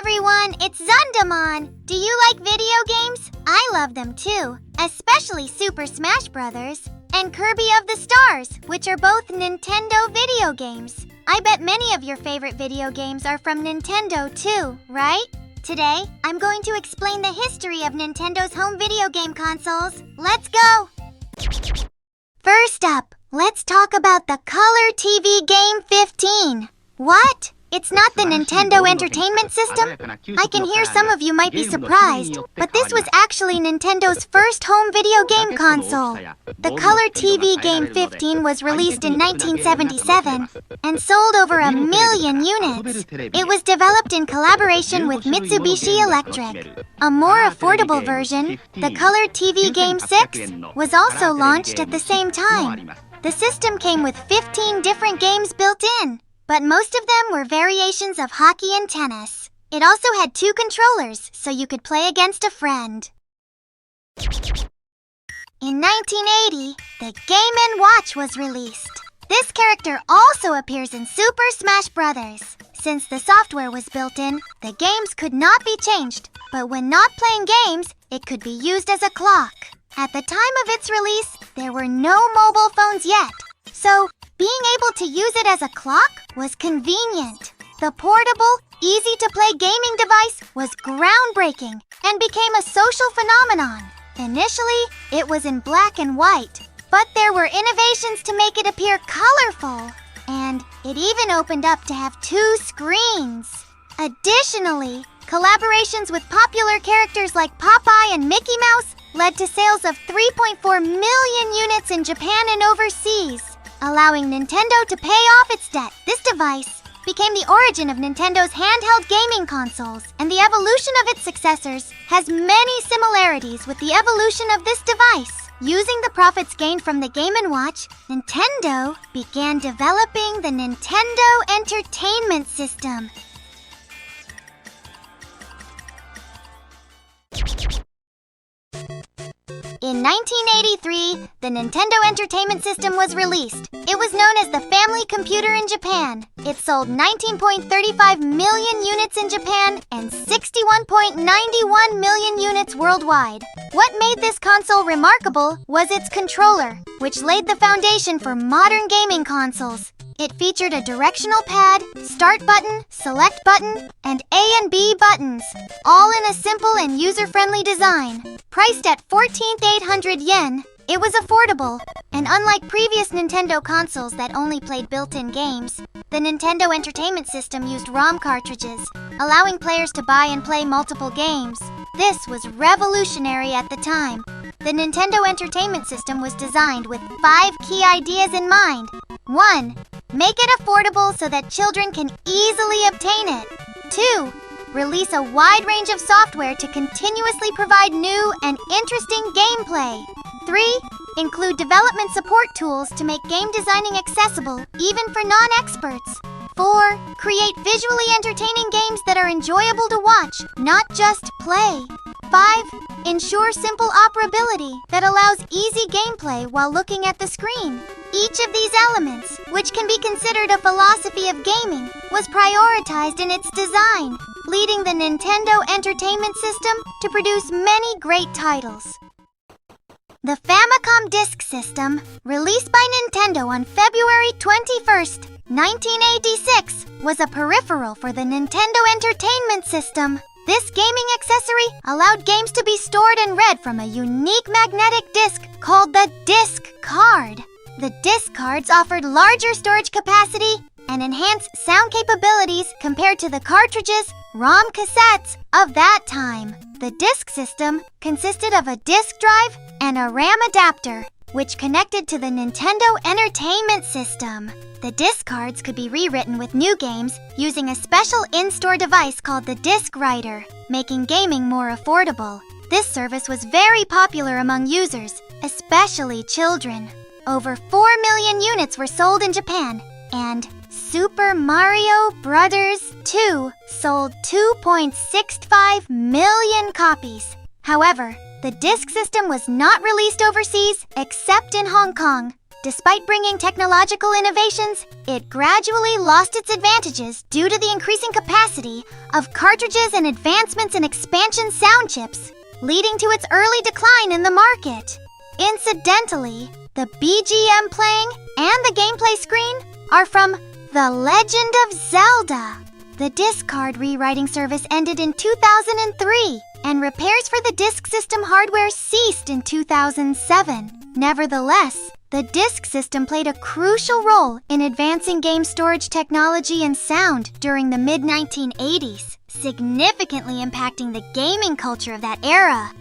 everyone, it's Zundamon! Do you like video games? I love them too, especially Super Smash Bros. And Kirby of the Stars, which are both Nintendo video games. I bet many of your favorite video games are from Nintendo too, right? Today, I'm going to explain the history of Nintendo's home video game consoles. Let's go! First up, let's talk about the Color TV Game 15. What? It's not the Nintendo Entertainment System? I can hear some of you might be surprised, but this was actually Nintendo's first home video game console. The Color TV Game 15 was released in 1977 and sold over 1 million units. It was developed in collaboration with Mitsubishi Electric. A more affordable version, the Color TV Game 6, was also launched at the same time. The system came with 15 different games built in, but most of them were variations of hockey and tennis. It also had 2 controllers, so you could play against a friend. In 1980, the Game & Watch was released. This character also appears in Super Smash Bros. Since the software was built in, the games could not be changed, but when not playing games, it could be used as a clock. At the time of its release, there were no mobile phones yet, so being able to use it as a clock was convenient. The portable, easy-to-play gaming device was groundbreaking and became a social phenomenon. Initially, it was in black and white, but there were innovations to make it appear colorful, and it even opened up to have 2 screens. Additionally, collaborations with popular characters like Popeye and Mickey Mouse led to sales of 3.4 million units in Japan and overseas, allowing Nintendo to pay off its debt. This device became the origin of Nintendo's handheld gaming consoles, and the evolution of its successors has many similarities with the evolution of this device. Using the profits gained from the Game & Watch, Nintendo began developing the Nintendo Entertainment System. In 1983, the Nintendo Entertainment System was released. It was known as the Family Computer in Japan. It sold 19.35 million units in Japan and 61.91 million units worldwide. What made this console remarkable was its controller, which laid the foundation for modern gaming consoles. It featured a directional pad, start button, select button, and A and B buttons, all in a simple and user-friendly design. Priced at 14,800 yen, it was affordable, and unlike previous Nintendo consoles that only played built-in games, the Nintendo Entertainment System used ROM cartridges, allowing players to buy and play multiple games. This was revolutionary at the time. The Nintendo Entertainment System was designed with 5 key ideas in mind. 1. Make it affordable so that children can easily obtain it. 2. Release a wide range of software to continuously provide new and interesting gameplay. 3. Include development support tools to make game designing accessible, even for non-experts. 4. Create visually entertaining games that are enjoyable to watch, not just play. 5. Ensure simple operability that allows easy gameplay while looking at the screen. Each of these elements, which can be considered a philosophy of gaming, was prioritized in its design, leading the Nintendo Entertainment System to produce many great titles. The Famicom Disk System, released by Nintendo on February 21st, 1986, was a peripheral for the Nintendo Entertainment System. This gaming accessory allowed games to be stored and read from a unique magnetic disc called the disc card. The disc cards offered larger storage capacity and enhanced sound capabilities compared to the cartridges, ROM cassettes, of that time. The disc system consisted of a disc drive and a RAM adapter, which connected to the Nintendo Entertainment System. The disc cards could be rewritten with new games using a special in-store device called the Disc Writer, making gaming more affordable. This service was very popular among users, especially children. Over 4 million units were sold in Japan, and Super Mario Bros. 2 sold 2.65 million copies. However, the disc system was not released overseas except in Hong Kong. Despite bringing technological innovations, it gradually lost its advantages due to the increasing capacity of cartridges and advancements in expansion sound chips, leading to its early decline in the market. Incidentally, the BGM playing and the gameplay screen are from The Legend of Zelda. The disc card rewriting service ended in 2003, and repairs for the disk system hardware ceased in 2007. Nevertheless, the disk system played a crucial role in advancing game storage technology and sound during the mid-1980s, significantly impacting the gaming culture of that era.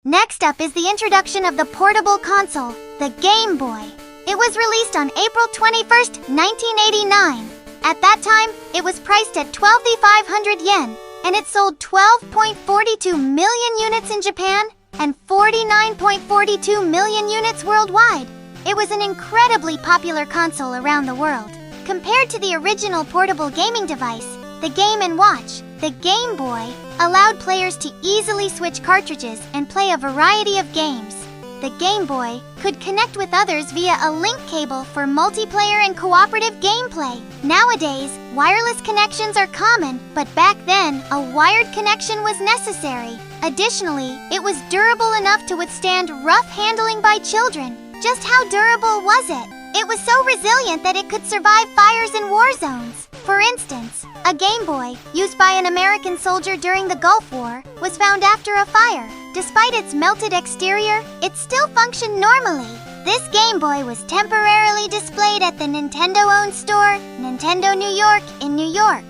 Next up is the introduction of the portable console, the Game Boy. It was released on April 21st, 1989. At that time, it was priced at 12,500 yen, and it sold 12.42 million units in Japan and 49.42 million units worldwide. It was an incredibly popular console around the world. Compared to the original portable gaming device, the Game & Watch, the Game Boy allowed players to easily switch cartridges and play a variety of games. The Game Boy could connect with others via a link cable for multiplayer and cooperative gameplay. Nowadays, wireless connections are common, but back then, a wired connection was necessary. Additionally, it was durable enough to withstand rough handling by children. Just how durable was it? It was so resilient that it could survive fires in war zones. For instance, a Game Boy used by an American soldier during the Gulf War was found after a fire. Despite its melted exterior, it still functioned normally. This Game Boy was temporarily displayed at the Nintendo-owned store, Nintendo New York, in New York.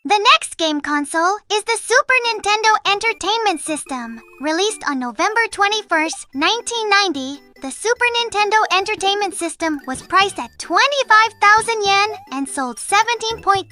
The next game console is the Super Nintendo Entertainment System. Released on November 21st, 1990, the Super Nintendo Entertainment System was priced at 25,000 yen and sold 17.17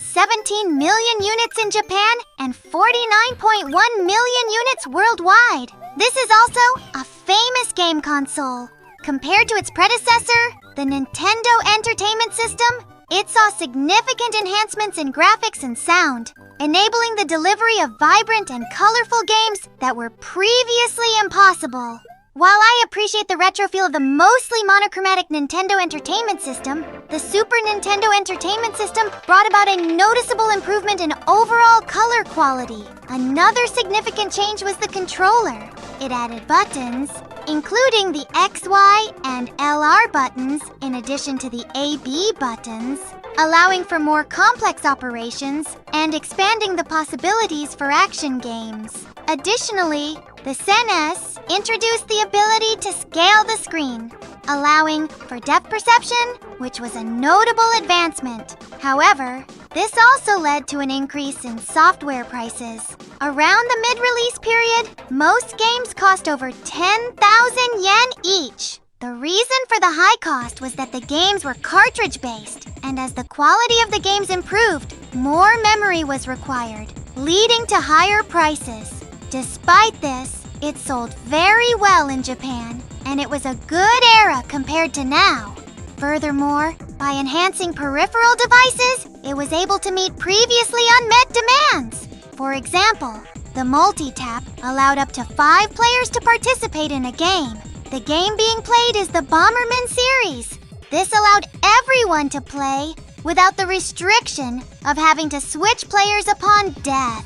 million units in Japan and 49.1 million units worldwide. This is also a famous game console. Compared to its predecessor, the Nintendo Entertainment System, it saw significant enhancements in graphics and sound, enabling the delivery of vibrant and colorful games that were previously impossible. While I appreciate the retro feel of the mostly monochromatic Nintendo Entertainment System, the Super Nintendo Entertainment System brought about a noticeable improvement in overall color quality. Another significant change was the controller. It added buttons, including the X, Y, and LR buttons, in addition to the AB buttons, allowing for more complex operations and expanding the possibilities for action games. Additionally, the SNES introduced the ability to scale the screen, allowing for depth perception, which was a notable advancement. However, this also led to an increase in software prices. Around the mid-release period, most games cost over 10,000 yen each. The reason for the high cost was that the games were cartridge-based, and as the quality of the games improved, more memory was required, leading to higher prices. Despite this, it sold very well in Japan, and it was a good era compared to now. Furthermore, by enhancing peripheral devices, it was able to meet previously unmet demands. For example, the multi-tap allowed up to 5 players to participate in a game. The game being played is the Bomberman series. This allowed everyone to play without the restriction of having to switch players upon death.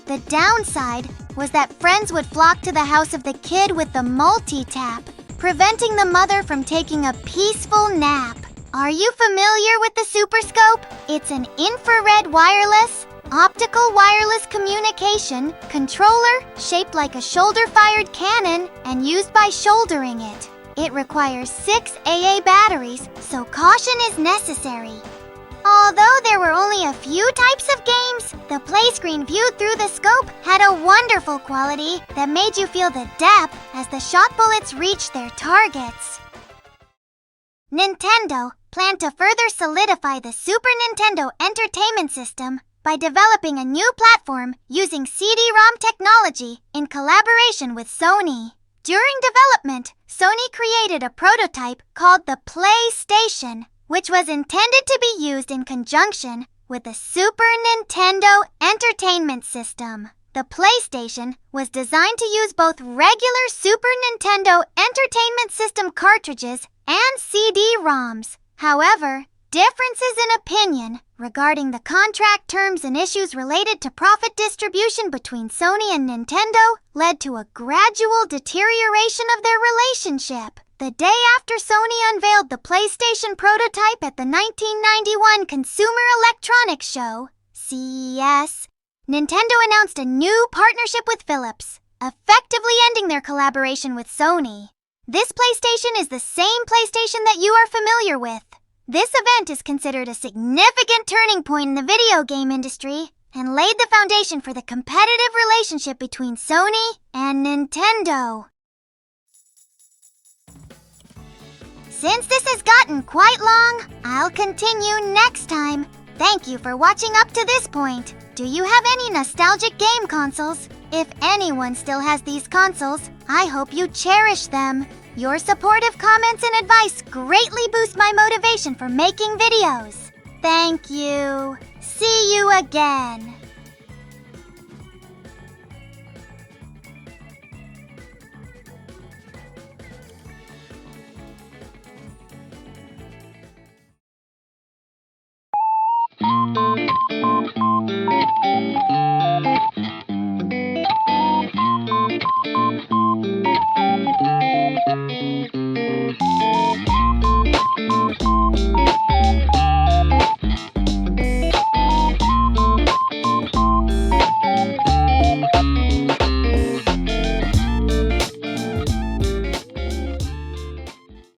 The downside was that friends would flock to the house of the kid with the multi-tap, preventing the mother from taking a peaceful nap. Are you familiar with the Super Scope? It's an infrared wireless, optical wireless communication controller shaped like a shoulder-fired cannon and used by shouldering it. It requires 6 AA batteries, so caution is necessary. Although there were only a few types of games, the play screen viewed through the scope had a wonderful quality that made you feel the depth as the shot bullets reached their targets. Nintendo planned to further solidify the Super Nintendo Entertainment System by developing a new platform using CD-ROM technology in collaboration with Sony. During development, Sony created a prototype called the PlayStation, which was intended to be used in conjunction with the Super Nintendo Entertainment System. The PlayStation was designed to use both regular Super Nintendo Entertainment System cartridges and CD-ROMs. However, differences in opinion regarding the contract terms and issues related to profit distribution between Sony and Nintendo led to a gradual deterioration of their relationship. The day after Sony unveiled the PlayStation prototype at the 1991 Consumer Electronics Show, CES, Nintendo announced a new partnership with Philips, effectively ending their collaboration with Sony. This PlayStation is the same PlayStation that you are familiar with. This event is considered a significant turning point in the video game industry and laid the foundation for the competitive relationship between Sony and Nintendo. Since this has gotten quite long, I'll continue next time. Thank you for watching up to this point. Do you have any nostalgic game consoles? If anyone still has these consoles, I hope you cherish them. Your supportive comments and advice greatly boost my motivation for making videos. Thank you. See you again.